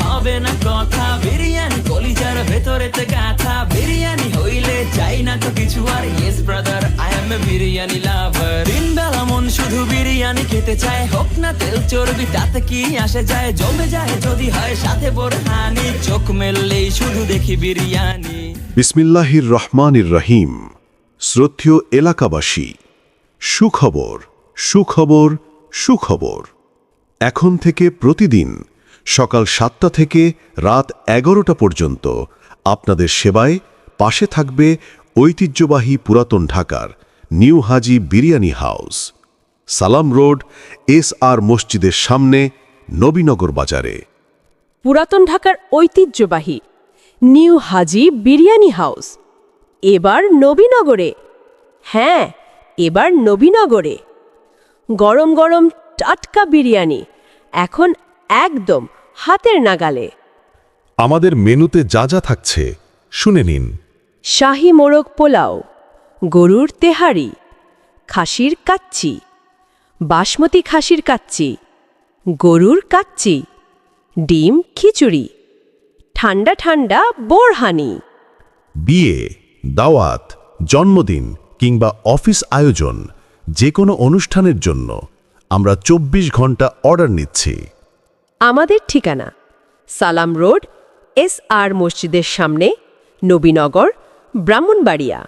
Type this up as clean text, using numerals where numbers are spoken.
হবে না কথা, বিরিয়ানি কলিজার ভেতরেতে গাথা, বিরিয়ানি হইলে চাই না তো কিছু আর। Yes brother, I M A biryani লাভার। দিন বেলা মন শুধু বিরিয়ানি খেতে চায়, হোক না তেল চর্বি তাতে কি আসে যায়, জমে যায় যদি হয় সাথে বোরহানি, চোখ মেললেই শুধু দেখি বিরিয়ানি। বিসমিল্লাহির রহমানির রহিম। শ্রদ্ধেয় এলাকাবাসী, সুখবর সুখবর সুখবর। এখন থেকে প্রতিদিন সকাল 7টা থেকে রাত 11টা পর্যন্ত আপনাদের সেবায় পাশে থাকবে ঐতিহ্যবাহী পুরাতন ঢাকার নিউ হাজি বিরিয়ানি হাউস, সালাম রোড, SR মসজিদের সামনে, নবীনগর বাজারে। পুরাতন ঢাকার ঐতিহ্যবাহী নিউ হাজি বিরিয়ানি হাউস এবার নবীনগরে। হ্যাঁ, এবার নবীনগরে। গরম গরম টাটকা বিরিয়ানি এখন একদম হাতের নাগালে। আমাদের মেনুতে যা যা থাকছে শুনে নিন। শাহী মোরগ পোলাও, গরুর তেহারি, খাসির কাচ্চি, বাসমতি খাসির কাচ্চি, গরুর কাচ্চি, ডিম খিচুড়ি, ঠান্ডা ঠান্ডা বোরহানি। বিয়ে, দাওয়াত, জন্মদিন কিংবা অফিস আয়োজন, যে কোনো অনুষ্ঠানের জন্য আমরা 24 ঘন্টা অর্ডার নিচ্ছি। আমাদের ঠিকানা সালাম রোড, SR মসজিদের সামনে, নবীনগর, ব্রাহ্মণবাড়িয়া।